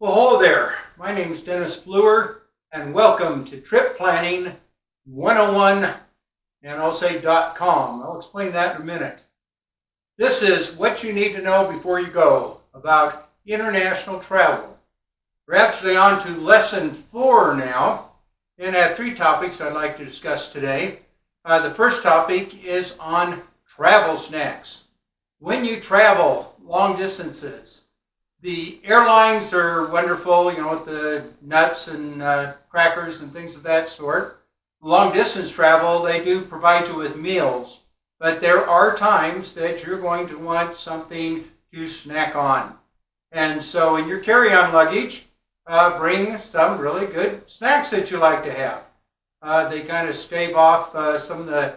Well, hello there. My name's Dennis Fluer, and welcome to Tripplanning101, and I'll say .com. I'll explain that in a minute. This is what you need to know before you go about international travel. We're actually on to lesson 4 now, and I have 3 topics I'd like to discuss today. The first topic is on travel snacks. When you travel long distances, the airlines are wonderful, with the nuts and crackers and things of that sort. Long distance travel, they do provide you with meals, but there are times that you're going to want something to snack on. And so in your carry-on luggage, bring some really good snacks that you like to have. They kind of stave off some of the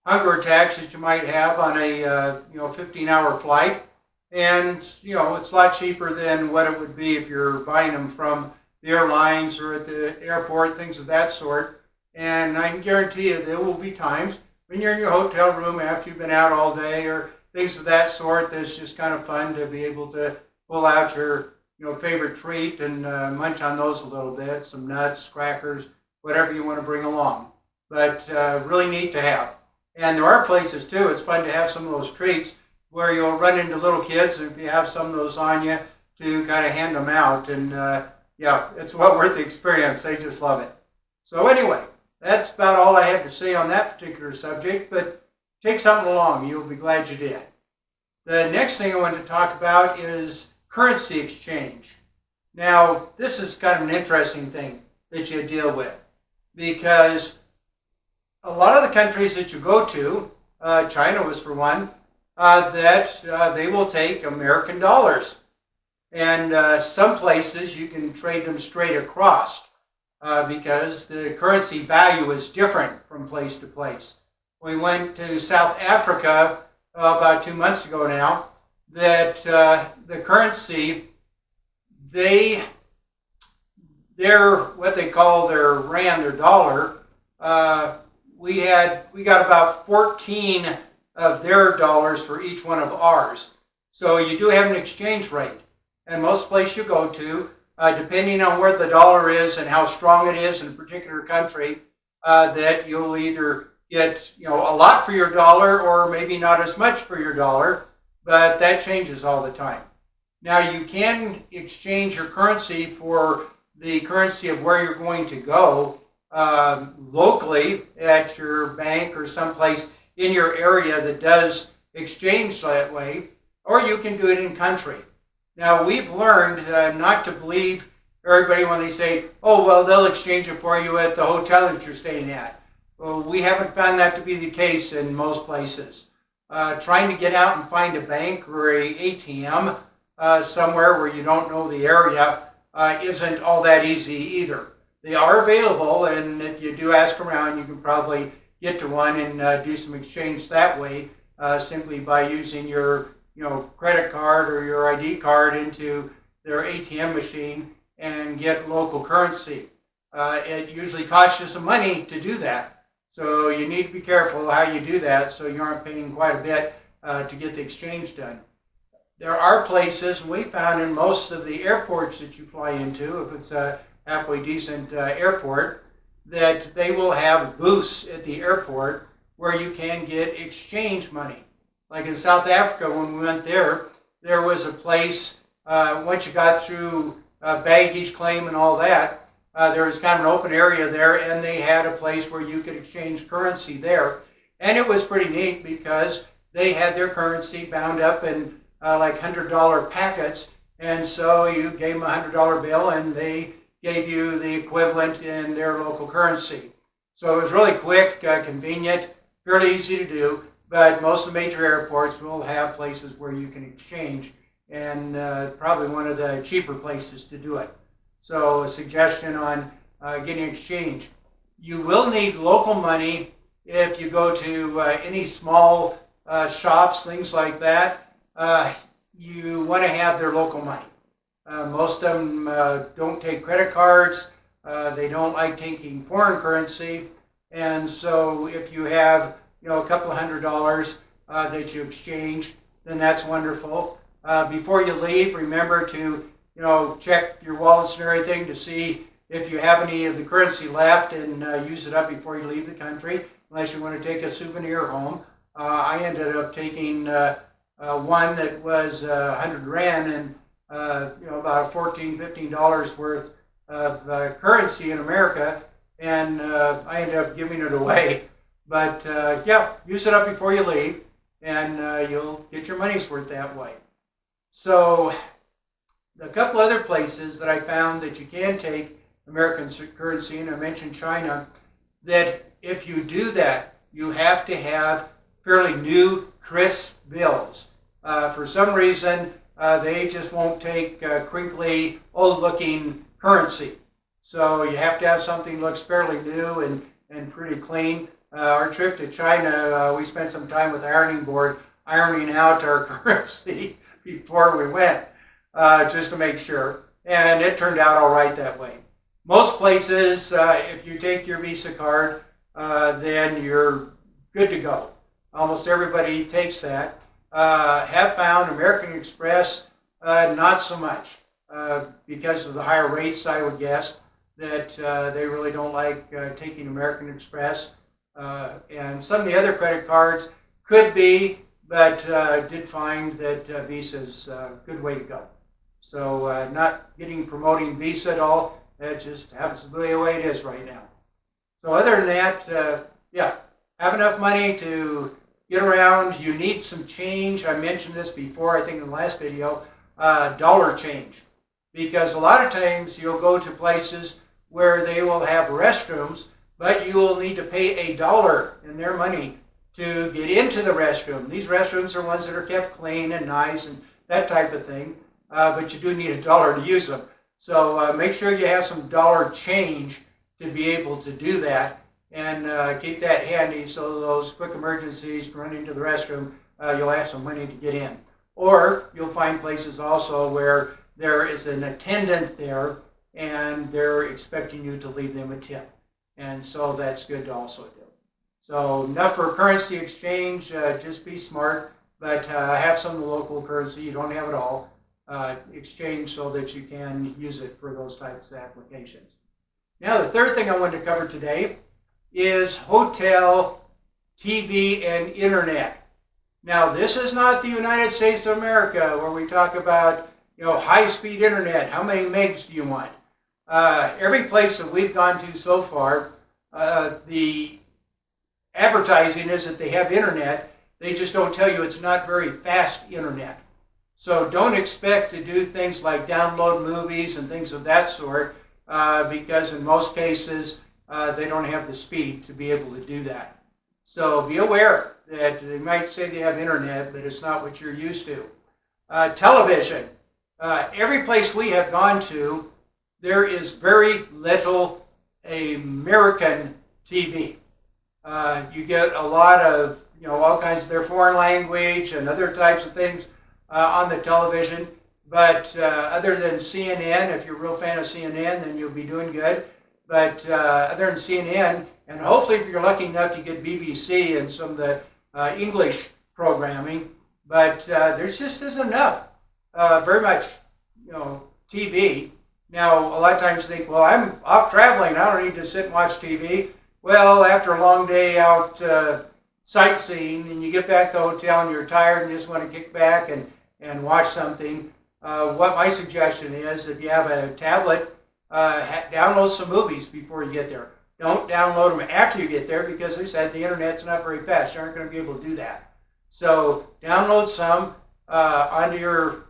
hunger attacks that you might have on a 15-hour flight. And, it's a lot cheaper than what it would be if you're buying them from the airlines or at the airport, things of that sort. And I can guarantee you there will be times when you're in your hotel room after you've been out all day or things of that sort that's just kind of fun to be able to pull out your, favorite treat and munch on those a little bit, some nuts, crackers, whatever you want to bring along. But really neat to have. And there are places, too, it's fun to have some of those treats where you'll run into little kids if you have some of those on you to kind of hand them out. And it's well worth the experience. They just love it. So anyway, that's about all I had to say on that particular subject, but take something along. You'll be glad you did. The next thing I want to talk about is currency exchange. Now, this is kind of an interesting thing that you deal with because a lot of the countries that you go to, China was for one, that they will take American dollars. And some places you can trade them straight across because the currency value is different from place to place. We went to South Africa about 2 months ago now, that the currency, their what they call their rand, their dollar, we got about 14 of their dollars for each one of ours. So you do have an exchange rate. And most places you go to, depending on where the dollar is and how strong it is in a particular country, that you'll either get a lot for your dollar or maybe not as much for your dollar, but that changes all the time. Now you can exchange your currency for the currency of where you're going to go locally at your bank or someplace in your area that does exchange that way, or you can do it in country. Now, we've learned not to believe everybody when they say, oh, well, they'll exchange it for you at the hotel that you're staying at. Well, we haven't found that to be the case in most places. Trying to get out and find a bank or a ATM somewhere where you don't know the area isn't all that easy either. They are available, and if you do ask around, you can probably get to one and do some exchange that way, simply by using your credit card or your ID card into their ATM machine and get local currency. It usually costs you some money to do that, so you need to be careful how you do that so you aren't paying quite a bit to get the exchange done. There are places, and we found in most of the airports that you fly into, if it's a halfway decent airport, that they will have booths at the airport where you can get exchange money. Like in South Africa, when we went there, there was a place, once you got through baggage claim and all that, there was kind of an open area there, and they had a place where you could exchange currency there. And it was pretty neat because they had their currency bound up in like $100 packets, and so you gave them a $100 bill, and they gave you the equivalent in their local currency. So it was really quick, convenient, fairly easy to do, but most of the major airports will have places where you can exchange, and probably one of the cheaper places to do it. So a suggestion on getting exchange. You will need local money if you go to any small shops, things like that. You want to have their local money. Most of them don't take credit cards. They don't like taking foreign currency. And so if you have, a couple of $100 that you exchange, then that's wonderful. Before you leave, remember to, check your wallets and everything to see if you have any of the currency left and use it up before you leave the country, unless you want to take a souvenir home. I ended up taking one that was 100 Rand and about $14, $15 worth of currency in America, and I ended up giving it away. But yeah, use it up before you leave, and you'll get your money's worth that way. So a couple other places that I found that you can take American currency, and I mentioned China, that if you do that, you have to have fairly new, crisp bills. For some reason, they just won't take crinkly, old-looking currency. So you have to have something that looks fairly new and pretty clean. Our trip to China, we spent some time with the ironing board ironing out our currency before we went, just to make sure. And it turned out all right that way. Most places, if you take your Visa card, then you're good to go. Almost everybody takes that. Have found American Express, not so much, because of the higher rates, I would guess, that they really don't like taking American Express. And some of the other credit cards could be, but did find that Visa's a good way to go. So not promoting Visa at all. That just happens to be the way it is right now. So other than that, yeah, have enough money to get around. You need some change. I mentioned this before, I think in the last video, dollar change. Because a lot of times you'll go to places where they will have restrooms, but you will need to pay $1 in their money to get into the restroom. These restrooms are ones that are kept clean and nice and that type of thing, but you do need $1 to use them. So make sure you have some dollar change to be able to do that, and keep that handy so those quick emergencies, run into the restroom, you'll have some money to get in. Or you'll find places also where there is an attendant there and they're expecting you to leave them a tip. And so that's good to also do. So enough for currency exchange, just be smart, but have some of the local currency. You don't have it all. Exchange so that you can use it for those types of applications. Now the third thing I wanted to cover today is hotel, TV, and internet. Now this is not the United States of America where we talk about high-speed internet. How many megs do you want? Every place that we've gone to so far, the advertising is that they have internet. They just don't tell you it's not very fast internet. So don't expect to do things like download movies and things of that sort, because in most cases they don't have the speed to be able to do that. So be aware that they might say they have internet, but it's not what you're used to. Television. Every place we have gone to, there is very little American TV. You get a lot of all kinds of their foreign language and other types of things on the television, but other than CNN, if you're a real fan of CNN, then you'll be doing good. But other than CNN, and hopefully if you're lucky enough to get BBC and some of the English programming, but there just isn't enough, very much, TV. Now, a lot of times you think, well, I'm off traveling, I don't need to sit and watch TV. Well, after a long day out sightseeing, and you get back to the hotel and you're tired and just want to kick back and watch something, what my suggestion is, if you have a tablet, download some movies before you get there. Don't download them after you get there because, they said, the internet's not very fast. You aren't going to be able to do that. So download some onto your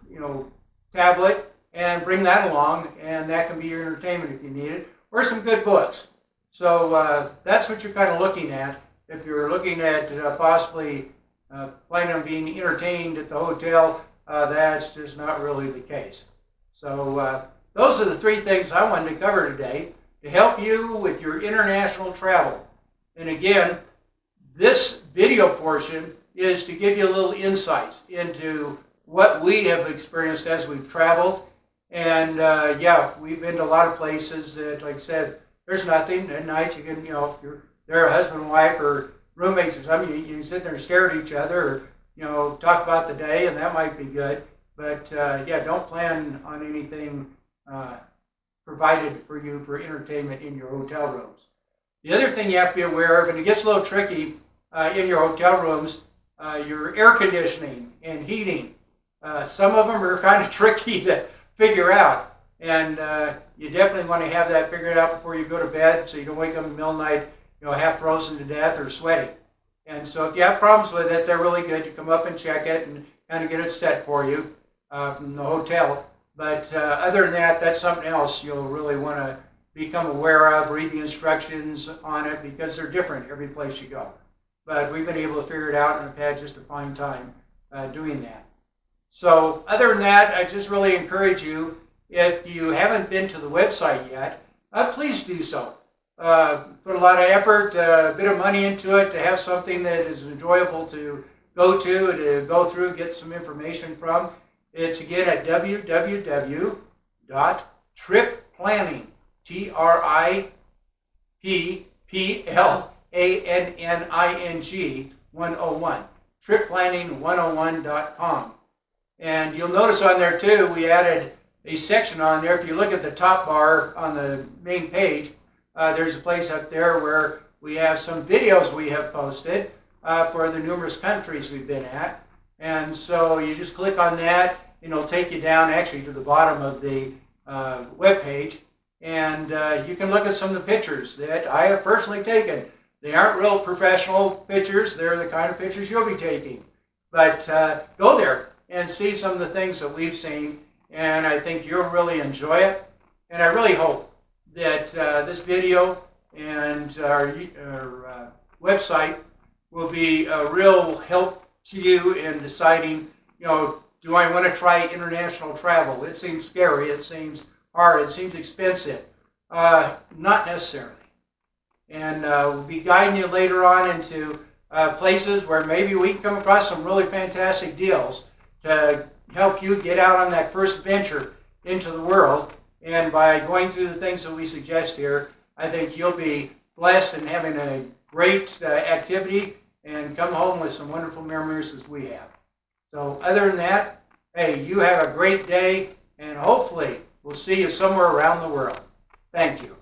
tablet and bring that along, and that can be your entertainment if you need it, or some good books. So that's what you're kind of looking at. If you're looking at possibly planning on being entertained at the hotel, that's just not really the case. So those are the three things I wanted to cover today to help you with your international travel. And again, this video portion is to give you a little insight into what we have experienced as we've traveled. And yeah, we've been to a lot of places that, like I said, there's nothing. At night you can, if they're a husband and wife or roommates or something, you can sit there and stare at each other or, talk about the day, and that might be good. But yeah, don't plan on anything provided for you for entertainment in your hotel rooms. The other thing you have to be aware of, and it gets a little tricky in your hotel rooms, your air conditioning and heating. Some of them are kind of tricky to figure out, and you definitely want to have that figured out before you go to bed, so you don't wake up in the middle of the night, half frozen to death or sweaty. And so if you have problems with it, they're really good to come up and check it and kind of get it set for you from the hotel. But other than that, that's something else you'll really want to become aware of, read the instructions on it, because they're different every place you go. But we've been able to figure it out and have had just a fine time doing that. So other than that, I just really encourage you, if you haven't been to the website yet, please do so. Put a lot of effort, a bit of money into it to have something that is enjoyable to go through, get some information from. It's again at www.tripplanning, Tripplanning 101, Tripplanning101.com. And you'll notice on there too, we added a section on there. If you look at the top bar on the main page, there's a place up there where we have some videos we have posted for the numerous countries we've been at. And so you just click on that, and it'll take you down actually to the bottom of the web page. And you can look at some of the pictures that I have personally taken. They aren't real professional pictures. They're the kind of pictures you'll be taking. But go there and see some of the things that we've seen, and I think you'll really enjoy it. And I really hope that this video and our website will be a real help to you in deciding, do I want to try international travel? It seems scary, it seems hard, it seems expensive. Not necessarily. And we'll be guiding you later on into places where maybe we can come across some really fantastic deals to help you get out on that first venture into the world. And by going through the things that we suggest here, I think you'll be blessed and having a great activity and come home with some wonderful memories as we have. So other than that, hey, you have a great day, and hopefully we'll see you somewhere around the world. Thank you.